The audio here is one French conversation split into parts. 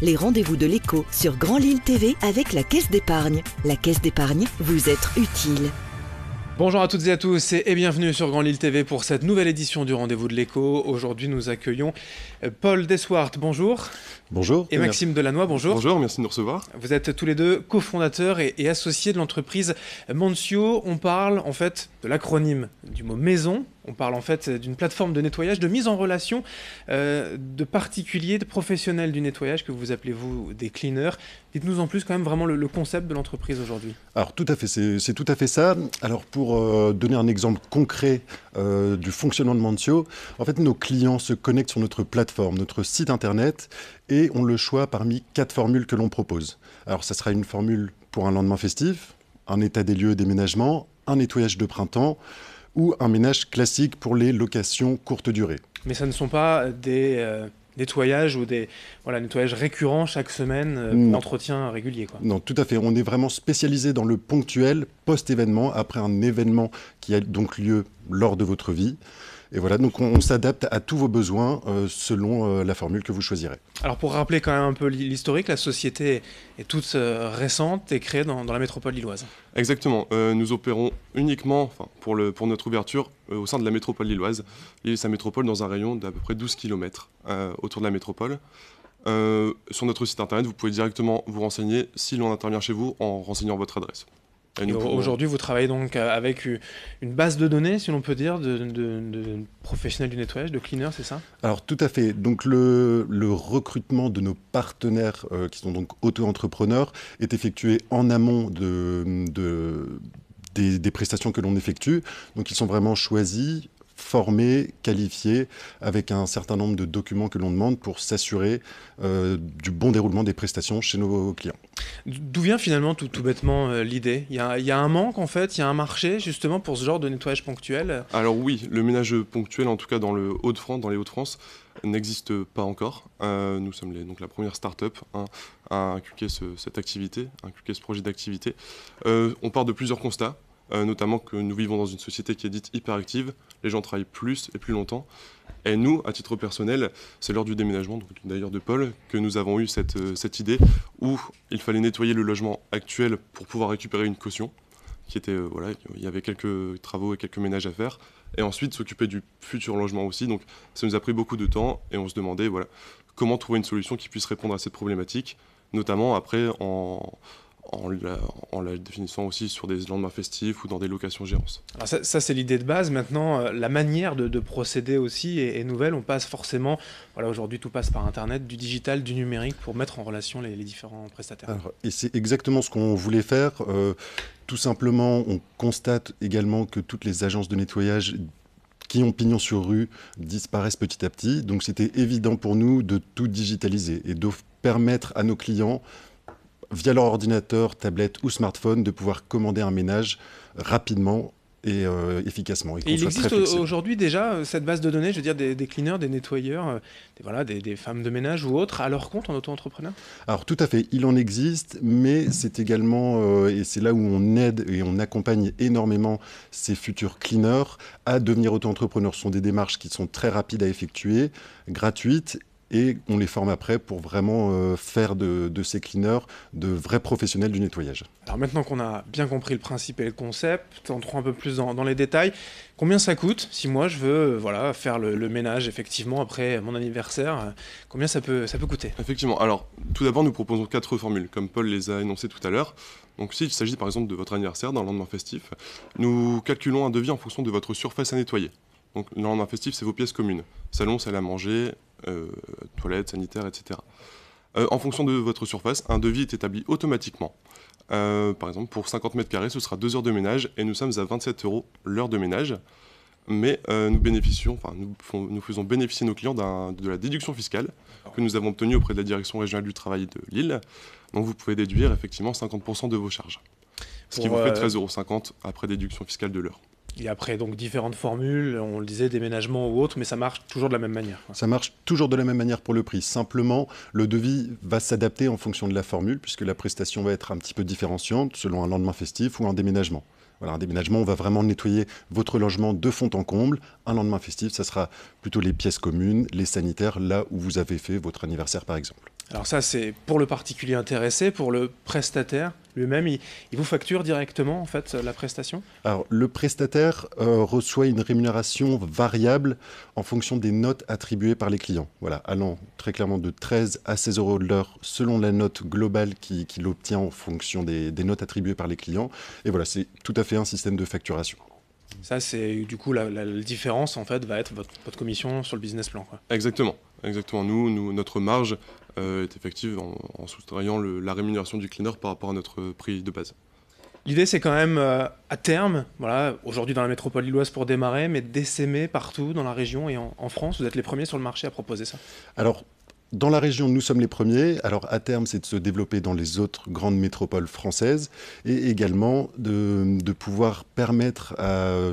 les rendez-vous de l'écho sur Grand Lille TV avec la Caisse d'épargne. La Caisse d'épargne, vous être utile. Bonjour à toutes et à tous et bienvenue sur Grand Lille TV pour cette nouvelle édition du Rendez-vous de l'écho. Aujourd'hui, nous accueillons Paul Deswart, bonjour. Bonjour. Et Maxime Delannoy, bonjour. Bonjour, merci de nous recevoir. Vous êtes tous les deux cofondateurs et associés de l'entreprise Mancio. On parle en fait de l'acronyme du mot maison. On parle en fait d'une plateforme de nettoyage, de mise en relation de particuliers, de professionnels du nettoyage que vous appelez vous des cleaners. Dites-nous en plus quand même vraiment le concept de l'entreprise aujourd'hui. Alors tout à fait, c'est tout à fait ça. Alors pour donner un exemple concret du fonctionnement de Mancio, en fait nos clients se connectent sur notre plateforme, notre site internet et ont le choix parmi 4 formules que l'on propose. Alors ça sera une formule pour un lendemain festif, un état des lieux déménagement, un nettoyage de printemps, ou un ménage classique pour les locations courte durée. Mais ça ne sont pas des nettoyages ou des nettoyages récurrents chaque semaine pour entretien régulier, quoi. Non, tout à fait. On est vraiment spécialisé dans le ponctuel post-événement, après un événement qui a donc lieu lors de votre vie. Et voilà, donc on s'adapte à tous vos besoins selon la formule que vous choisirez. Alors pour rappeler quand même un peu l'historique, la société est toute récente et créée dans la métropole lilloise. Exactement, nous opérons uniquement pour notre ouverture au sein de la métropole lilloise. Lille et sa métropole dans un rayon d'à peu près 12 km autour de la métropole. Sur notre site internet, vous pouvez directement vous renseigner si l'on intervient chez vous en renseignant votre adresse. Aujourd'hui, vous travaillez donc avec une base de données, si l'on peut dire, de professionnels du nettoyage, de cleaners, c'est ça? Alors tout à fait. Donc le recrutement de nos partenaires qui sont donc auto-entrepreneurs est effectué en amont des prestations que l'on effectue. Donc ils sont vraiment choisis, formés, qualifiés, avec un certain nombre de documents que l'on demande pour s'assurer du bon déroulement des prestations chez nos clients. D'où vient finalement tout bêtement l'idée? Il y a un manque en fait, il y a un marché justement pour ce genre de nettoyage ponctuel? Alors oui, le ménage ponctuel en tout cas dans les Hauts-de-France n'existe pas encore. Nous sommes donc la première start-up à inculquer cette activité, à inculquer ce projet d'activité. On part de plusieurs constats. Notamment que nous vivons dans une société qui est dite hyperactive, les gens travaillent plus et plus longtemps. Et nous, à titre personnel, c'est lors du déménagement, donc d'ailleurs de Paul, que nous avons eu cette idée où il fallait nettoyer le logement actuel pour pouvoir récupérer une caution, qui était, il y avait quelques travaux et quelques ménages à faire, et ensuite s'occuper du futur logement aussi. Donc ça nous a pris beaucoup de temps et on se demandait comment trouver une solution qui puisse répondre à cette problématique, notamment après en la définissant aussi sur des lendemains festifs ou dans des locations géances. Alors ça c'est l'idée de base. Maintenant, la manière de procéder aussi est nouvelle. On passe forcément, aujourd'hui tout passe par Internet, du digital, du numérique pour mettre en relation les différents prestataires. Et c'est exactement ce qu'on voulait faire. Tout simplement, on constate également que toutes les agences de nettoyage qui ont pignon sur rue disparaissent petit à petit. Donc c'était évident pour nous de tout digitaliser et de permettre à nos clients, via leur ordinateur, tablette ou smartphone, de pouvoir commander un ménage rapidement et efficacement. Et il existe aujourd'hui déjà cette base de données, je veux dire des cleaners, des nettoyeurs, des femmes de ménage ou autres à leur compte en auto-entrepreneur? Alors tout à fait, il en existe, mais c'est également, et c'est là où on aide et on accompagne énormément ces futurs cleaners à devenir auto-entrepreneurs. Ce sont des démarches qui sont très rapides à effectuer, gratuites, et on les forme après pour vraiment faire de ces cleaners de vrais professionnels du nettoyage. Alors maintenant qu'on a bien compris le principe et le concept, entrons un peu plus dans les détails. Combien ça coûte si moi je veux faire le ménage effectivement après mon anniversaire? Combien ça peut coûter? Effectivement. Alors tout d'abord nous proposons 4 formules comme Paul les a énoncées tout à l'heure. Donc s'il s'agit par exemple de votre anniversaire, d'un lendemain festif, nous calculons un devis en fonction de votre surface à nettoyer. Donc le lendemain festif, c'est vos pièces communes. Salon, salle à manger, toilettes, sanitaires, etc. En fonction de votre surface, un devis est établi automatiquement. Par exemple, pour 50 mètres carrés, ce sera 2 heures de ménage et nous sommes à 27 € l'heure de ménage. Mais nous faisons bénéficier nos clients de la déduction fiscale que nous avons obtenue auprès de la Direction régionale du travail de Lille. Donc vous pouvez déduire effectivement 50% de vos charges. Ce qui vous fait 13,50 € après déduction fiscale de l'heure. Il y a après donc différentes formules, on le disait, déménagement ou autre, mais ça marche toujours de la même manière. Ça marche toujours de la même manière pour le prix. Simplement, le devis va s'adapter en fonction de la formule, puisque la prestation va être un petit peu différenciante selon un lendemain festif ou un déménagement. Voilà, un déménagement, on va vraiment nettoyer votre logement de fond en comble. Un lendemain festif, ça sera plutôt les pièces communes, les sanitaires, là où vous avez fait votre anniversaire par exemple. Alors ça, c'est pour le particulier intéressé, pour le prestataire lui-même, il vous facture directement en fait la prestation? Alors, le prestataire reçoit une rémunération variable en fonction des notes attribuées par les clients. Voilà, allant très clairement de 13 à 16 euros de l'heure selon la note globale qu'il obtient en fonction des notes attribuées par les clients. Et voilà, c'est tout à fait un système de facturation. Ça, c'est du coup la différence en fait va être votre commission sur le business plan, quoi. Exactement. Nous, notre marge est effective en soustrayant la rémunération du cleaner par rapport à notre prix de base. L'idée, c'est quand même à terme, voilà, aujourd'hui dans la métropole lilloise pour démarrer, mais d'essaimer partout dans la région et en France. Vous êtes les premiers sur le marché à proposer ça. Alors, dans la région, nous sommes les premiers. Alors, à terme, c'est de se développer dans les autres grandes métropoles françaises et également de pouvoir permettre,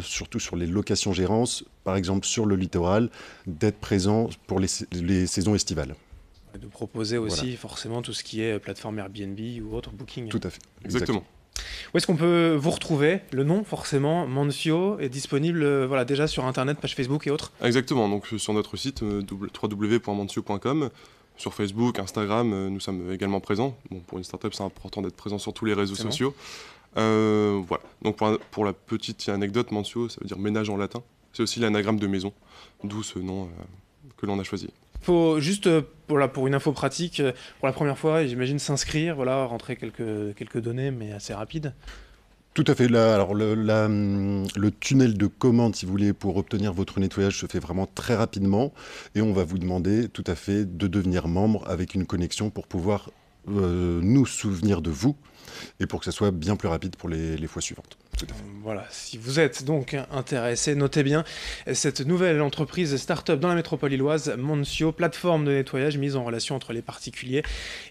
surtout sur les locations-gérances, par exemple sur le littoral, d'être présent pour les saisons estivales. De proposer aussi forcément tout ce qui est plateforme Airbnb ou autre booking. Tout à fait. Exactement. Où est-ce qu'on peut vous retrouver? Le nom, forcément, Mancio, est disponible déjà sur Internet, page Facebook et autres? Exactement, donc sur notre site www.mancio.com, sur Facebook, Instagram, nous sommes également présents. Bon, pour une startup, c'est important d'être présent sur tous les réseaux sociaux. Voilà. Donc pour la petite anecdote, Mancio, ça veut dire ménage en latin. C'est aussi l'anagramme de maison, d'où ce nom que l'on a choisi. Faut juste, pour une info pratique, pour la première fois, j'imagine s'inscrire, rentrer quelques données, mais assez rapide. Tout à fait. Alors le tunnel de commande, si vous voulez, pour obtenir votre nettoyage se fait vraiment très rapidement. Et on va vous demander tout à fait de devenir membre avec une connexion pour pouvoir nous souvenir de vous et pour que ça soit bien plus rapide pour les fois suivantes. Voilà, si vous êtes donc intéressé, notez bien cette nouvelle entreprise start-up dans la métropole lilloise, Mancio, plateforme de nettoyage mise en relation entre les particuliers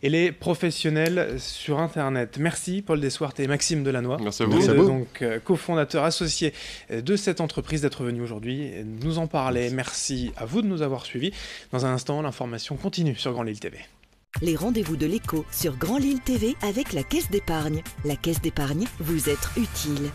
et les professionnels sur Internet. Merci Paul Deswart et Maxime Delannoy. Merci à vous. Merci à vous. Donc cofondateur associé de cette entreprise, d'être venu aujourd'hui nous en parler. Merci à vous de nous avoir suivis. Dans un instant, l'information continue sur Grand Lille TV. Les rendez-vous de l'écho sur Grand Lille TV avec la Caisse d'épargne. La Caisse d'épargne, vous être utile.